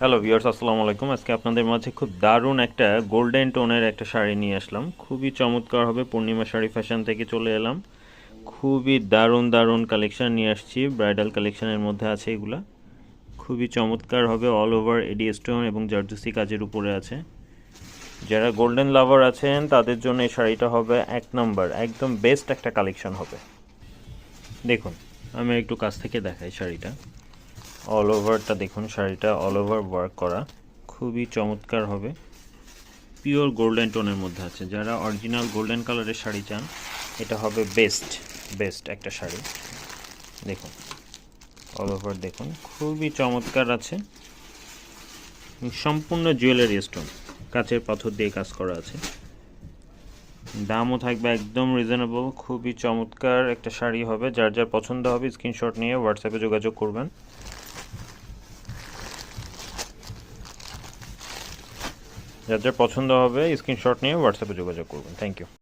Hello viewers, আসসালামু আলাইকুম। আজকে আপনাদের মাঝে খুব দারুণ একটা গোল্ডেন টোনের একটা শাড়ি নিয়ে আসলাম। খুবই চমৎকার হবে। পূর্ণিমা শাড়ি ফ্যাশন থেকে চলে এলাম। খুবই দারুণ দারুণ কালেকশন নিয়ে আসছি। ব্রাইডাল কালেকশনের মধ্যে আছে এগুলা। খুবই চমৎকার হবে। অল ওভার এডি স্টোন এবং জারদুসি কাজের উপরে আছে। যারা গোল্ডেন লাভার আছেন তাদের জন্য এই শাড়িটা হবে এক নম্বর, একদম বেস্ট একটা কালেকশন হবে। দেখুন, আমি একটু কাছ থেকে দেখাই শাড়িটা। অল ওভারটা দেখুন, শাড়িটা অল ওভার ওয়ার্ক করা, খুবই চমৎকার হবে। পিওর গোল্ডেন টোনের মধ্যে আছে। যারা অরিজিনাল গোল্ডেন কালারের শাড়ি চান, এটা হবে বেস্ট বেস্ট একটা শাড়ি। দেখুন, অল ওভার দেখুন, খুবই চমৎকার আছে। সম্পূর্ণ জুয়েলারি স্টোন, কাচের পাথর দিয়ে কাজ করা আছে। দামও থাকবে একদম রিজনেবল। খুবই চমৎকার একটা শাড়ি হবে। যার যার পছন্দ হবে স্ক্রিনশট নিয়ে হোয়াটসঅ্যাপে যোগাযোগ করবেন। যার যার পছন্দ হবে স্ক্রিনশট নিয়ে হোয়াটসঅ্যাপে যোগাযোগ করবেন। Thank you.